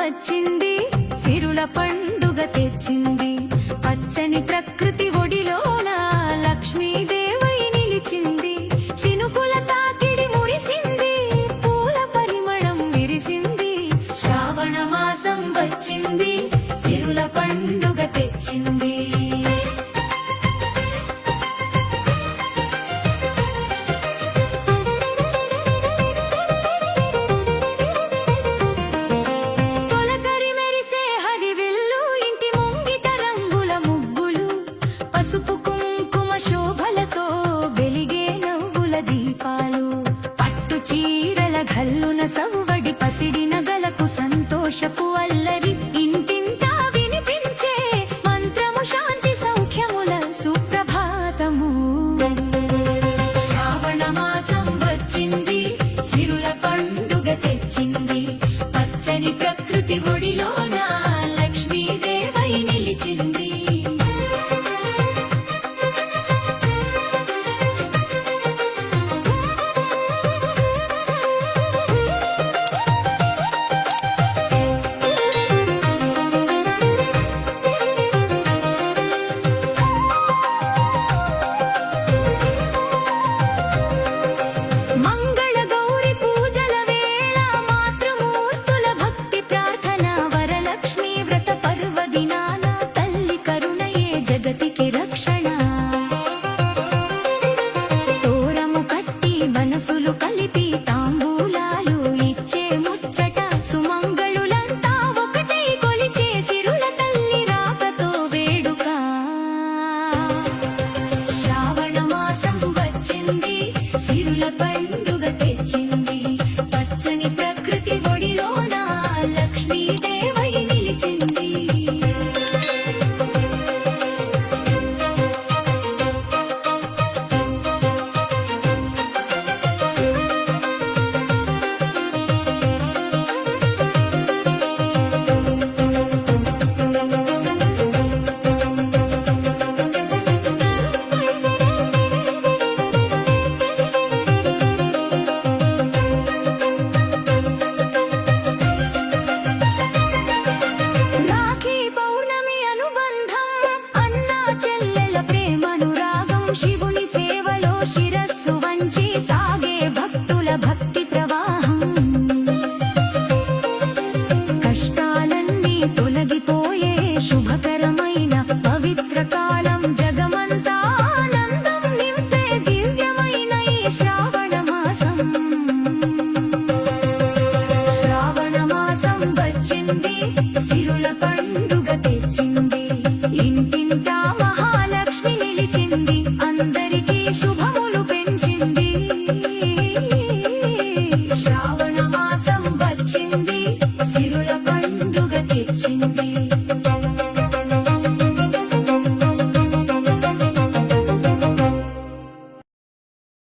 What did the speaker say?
వచ్చింది, సిరుల పండుగ తెచ్చింది. పచ్చని ప్రకృతి ఒడిలోన లక్ష్మీదేవై నిలిచింది. చినుకుల తాకిడి మురిసింది, పూల పరిమళం విరిసింది. శ్రావణ మాసం వచ్చింది, సిరుల పండుగ తెచ్చింది. పసుపు కుంకుమ శోభలతో వెలిగే నవ్వుల దీపాలు, పట్టు చీరల ఘల్లున సవ్వడి పసిడి నగలకు సంతోషపు అల్లరి. ఇంటింటా వినిపించే మంత్రము శాంతి సౌఖ్యముల సుప్రభాతము. శ్రావణ మాసం వచ్చింది, సిరుల పండుగ తెచ్చింది. పచ్చని ప్రకృతి ఒడిలోన లక్ష్మీదేవై నిలిచింది. జగతికి రక్షణ తోరము కట్టి మనసులు కలిపి తాంబూలాలు ఇచ్చే ముచ్చట.